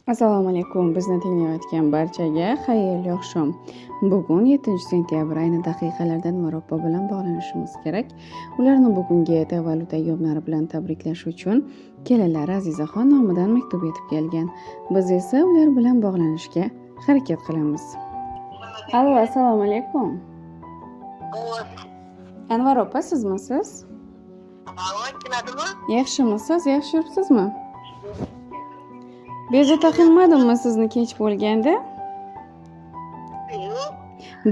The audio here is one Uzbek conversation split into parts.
Assalomu alaykum. Bizni tinglayotgan barchaga xayrli oqshom. Bugun 7-sentyabr ayni daqiqalardan Marobbo bilan bog'lanishimiz kerak. Ularni bugungi tavallud ayyomlari bilan tabriklash uchun kelinlari Azizaxon nomidan maktub yetib kelgan. Biz esa ular bilan bog'lanishga harakat qilamiz. Allo, assalomu alaykum. Anvar opa, sizmisiz? Yaxshimisiz? Yaxshi yuribsizmi? Bezovta qilmadimmi sizni kech bo'lganda?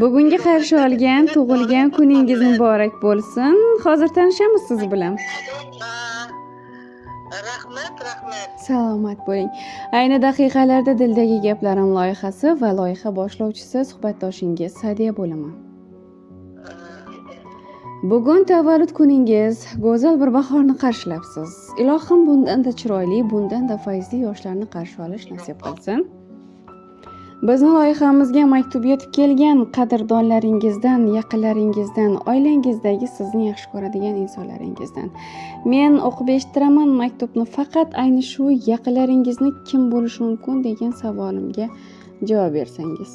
Bugungi qarshi olgan tug'ilgan kuningiz muborak bo'lsin. Hozir tanishamiz siz bilan. Rahmat. Salomat bo'ling. Ayni daqiqalarda Dildagi gaplarim loyihasi va loyiha boshlovchisi suhbatdoshingiz Sadiya bo'laman. Bugun tavallud kuningiz, go'zal bir bahorni qarshilabsiz. Ilohim bundan-da chiroyli, bundan-da fayzli yoshlarni qarshi olish nasib qilsin. Bizning loyihamizga maktub yetib kelgan qadrdonlaringizdan, yaqinlaringizdan, oilangizdagi sizni yaxshi ko'radigan insonlaringizdan. Men o'qib eshitiraman maktubni, faqat ayni shu yaqinlaringizni kim bo'lishi mumkin degan savolimga javob bersangiz.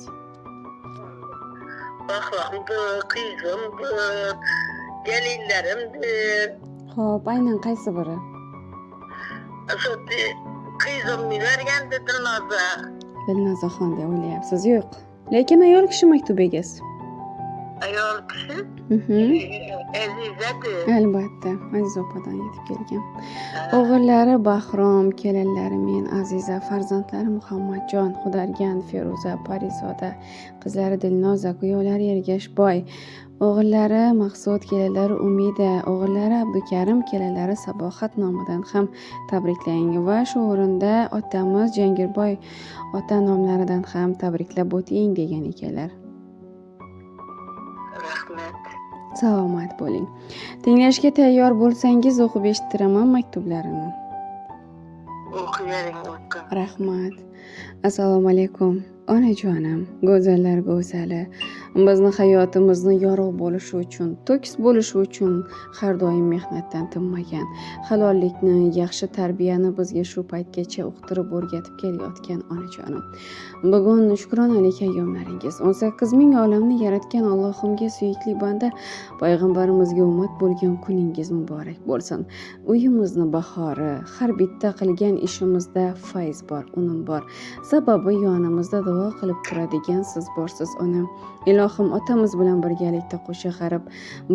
Bahramdir, qizimdir, gelinlerimdir. Xo'p, aynan qaysi biri? Qizimni bergandi Dilnoza. Dilnozaxon deb o'ylayapsiz? Yo'q. Lekin ayol kishi maktub egasi. Ayol kishi? Azizadir. Albatta, Aziz opadan yetib kelgan. O'g'illari Bahrom, kelinlari men Aziza, farzandlari Muhammadjon, Xudargan, Feruza, Parizoda, qizlari Dilnoza, kuyovlari Ergashboy, o'g'illari Maqsud, kelinlari Umida, o'g'illari Abdukarim, kelinlari Sabohat nomidan ham tabriklang va shu o'rinda otamiz Jangirboy ota nomlaridan ham tabriklab o'ting degan ekanlar. Rahmat. Salomat bo'ling. Tinglashga tayyor bo'lsangiz o'qib eshitiraman maktublarini. O'qiyvering. Rahmat. Assalomu alaykum. Onajonim, go'zallar go'zali. Bizni hayotimizni yorug' bo'lishi uchun, to'kis bo'lishi uchun har doim mehnatdan tinmagan, halollikni, yaxshi tarbiyani bizga shu paytgacha uqtirib o'rgatib kelayotgan onajonim. Bugun shukronalik ayyomlaringiz, 18 ming olamni yaratgan Allohimga suyukli banda, payg'ambarimizga ummat bo'lgan kuningiz muborak bo'lsin. Uyimizni bahori, har bitta qilgan ishimizda fayz bor, unum bor. Sababi yonimizda duo qilib turadigan siz borsiz onam. Ilohim otamiz bilan birgalikda qo'sha qarab,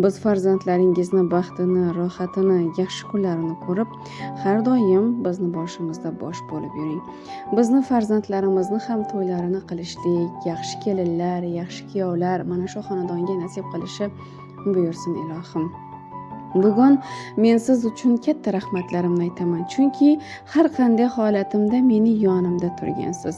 biz farzandlaringizni baxtini, rohatini, yaxshi kunlarini ko'rib, har doim bizni boshimizda bosh bo'lib yuring. Bizni farzandlarimizni ham to'ylarini qilishlik, yaxshi kelinlar, yaxshi kuyovlar mana shu xonadonga nasib qilishi buyursin ilohim. Bugun men siz uchun katta rahmatlarimni aytaman, chunki har qanday holatimda meni yonimda turgansiz.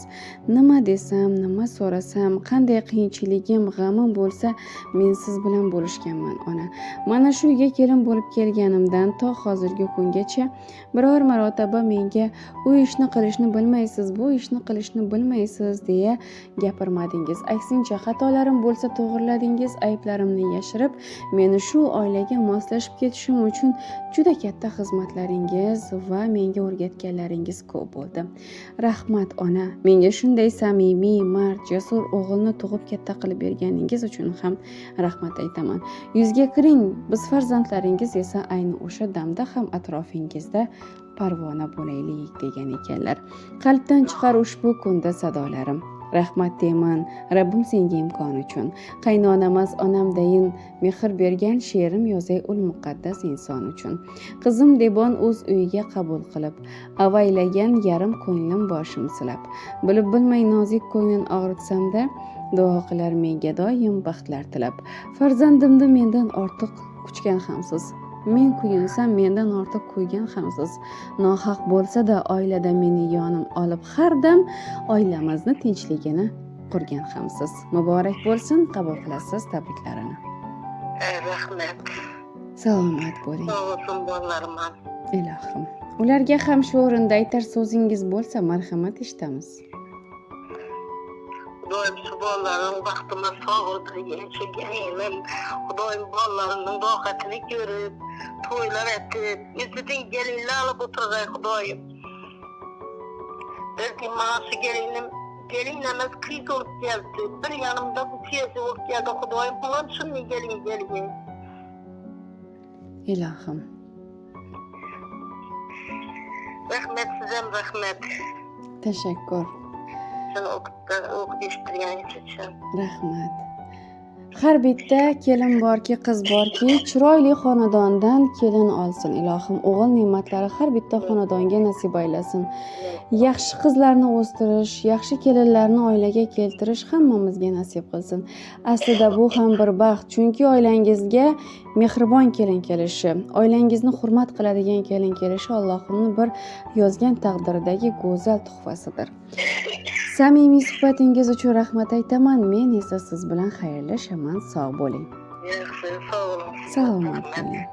Nima desam, nima so'rasam, qanday qiyinchiligim, g'amim bo'lsa, men siz bilan bo'lishganman ona. Mana shu uyga kelin bo'lib kelganimdan to hozirgi kungacha biror marotaba menga u ishni qilishni bilmaysiz, bu ishni qilishni bilmaysiz deya gapirmadingiz. Aksincha, xatolarim bo'lsa to'g'riladingiz, ayblarimni yashirib, meni shu oilaga moslashib ketishim uchun juda katta xizmatlaringiz va menga o'rgatganlaringiz ko'p bo'ldi. Rahmat ona, menga shunday samimiy, mard, jasur o'g'ilni tug'ib katta qilib berganingiz uchun ham rahmat aytaman. Yuzga kiring, biz farzandlaringiz esa ayni o'sha damda ham atrofingizda parvona bo'laylik degan ekanlar. Qalbdan chiqar ushbu kunda sadolarim. Rahmat deyman Rabbim senga imkon uchun. Qaynonamas onamdayin mehr bergan she'rim yozay ul muqaddas inson uchun. Qizim Debon o'z uyiga qabul qilib, avaylagan yarim ko'nglim boshim silab. Bilib bilmay nozik ko'nglim og'ritsamda, duo qilar menga doim baxtlar tilab. Farzandimni mendan ortiq kuchgan hamsiz. Men kuyinsam mendan ortiq kuygan hamsiz. Nohaq bo'lsa-da oilada meni yonim olib har dam oilamizni tinchligini qurgan hamsiz. Muborak bo'lsin, qabul qilasiz tabriklarini. Rahmat. Salomat bo'ling. Sog' bo'lsin bolalarim. Ilohim. Ularga ham shu o'rinda aytar so'zingiz bo'lsa, marhamat eshitamiz. Xudoyim shu bolalarim baxtime sog'liqli yashagan, Xudoyim bolalarimning rohatini ko'rib, to'ylar etib, izidan gelinlar olib o'tirg'ay Xudoyim. Belki maaşı gelinlemez kriz olup geldi. Bir yanımda bu siyasi olup geldi. Kudayım falan şimdi gelin. Ilohim. Rahmet sizem rahmet. Tashakkur. Sen okup eshittirganing uchun. Rahmat. Har bitta kelin borki, qiz borki, chiroyli xonadondan kelin olsin ilohim. O'g'il ne'matlari har bitta xonadonga nasib aylasin. Yaxshi qizlarni o'stirish, yaxshi kelinlarni oilaga keltirish hammamizga nasib qilsin. Aslida bu ham bir baxt, chunki oilangizga mehribon kelin kelishi, oilangizni hurmat qiladigan kelin kelishi Allohning bir yozgan taqdiridagi go'zal tuhfasidir. Samimiy suhbatingiz uchun rahmat aytaman. Men esa siz bilan xayrlashaman. Sog' bo'ling. Yaxshi, sog' olun. Salomat bo'ling.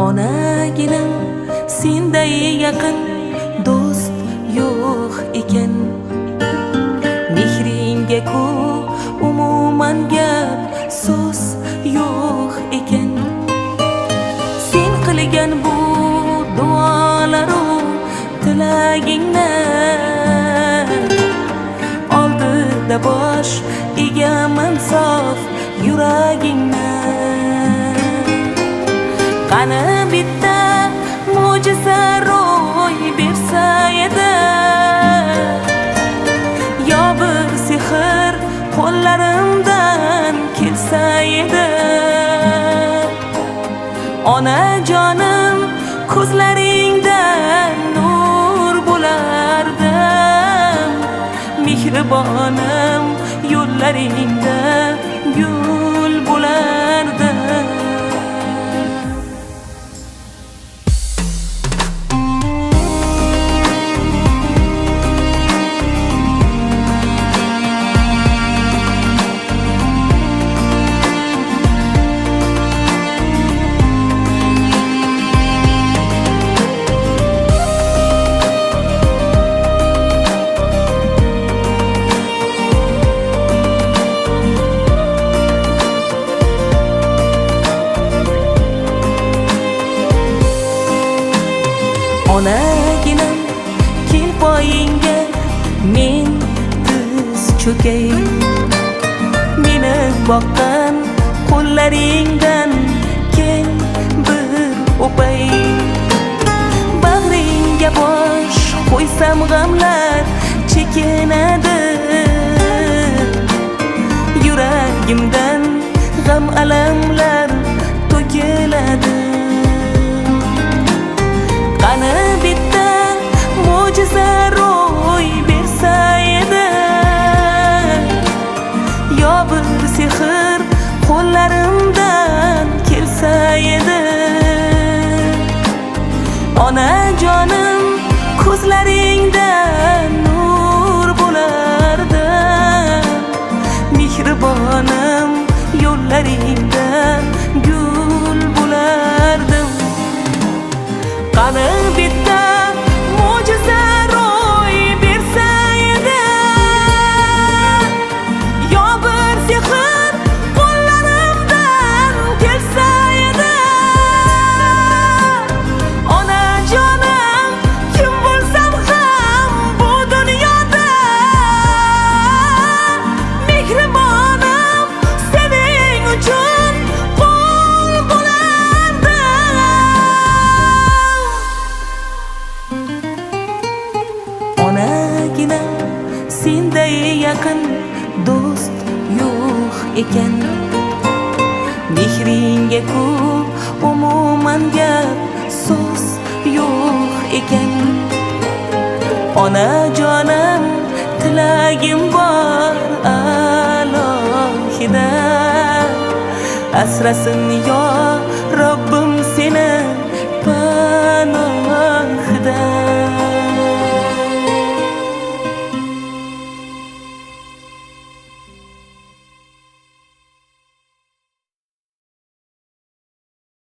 Onaginim senday yaqin do'st yo'q ekan. Mehringga ku umuman gap so'z yo'q ekan. Sen qilgan bu duolaru tilagingni oldida bosh egaman sof yuragingni. Qani bitta mo'jiza ro'y bersa edi, yo bir sehr qo'llarimdan kelsa edi. Onajonim ko'zlaringdan nur bo'lardim, mehribonim yo'llaringda gul bo'lardim. Onaginam kel poyingga men tiz cho'kay. Meni boqqan qo'llaringdan kel bir o'pay. Bag'ringga bosh qo'ysam g'amlar chekinadi. Yuragimdan g'am alamlar to'kiladi. Qani bitta mo'jiza ro'y bersa edi, yo bir sehr qo'llarimdan kelsa edi. Onajonim ko'zlaringdan nur bo'lardim, mehribonim yo'llaringda gul bo'lardim. Qani bitta mo'jiza ro'y bersa edi, yo bir sehr qo'llarimdan kelsa edi. Onajonim kim bo'lsam ham bu dunyoda, mehribonim sening uchun qul bo'lardim. Onaginam senday yaqin do'st yo'q ekan. Mehringga ku umuman gap so'z yo'q ekan. Onajonim tilagim bor alohida, asrasin yo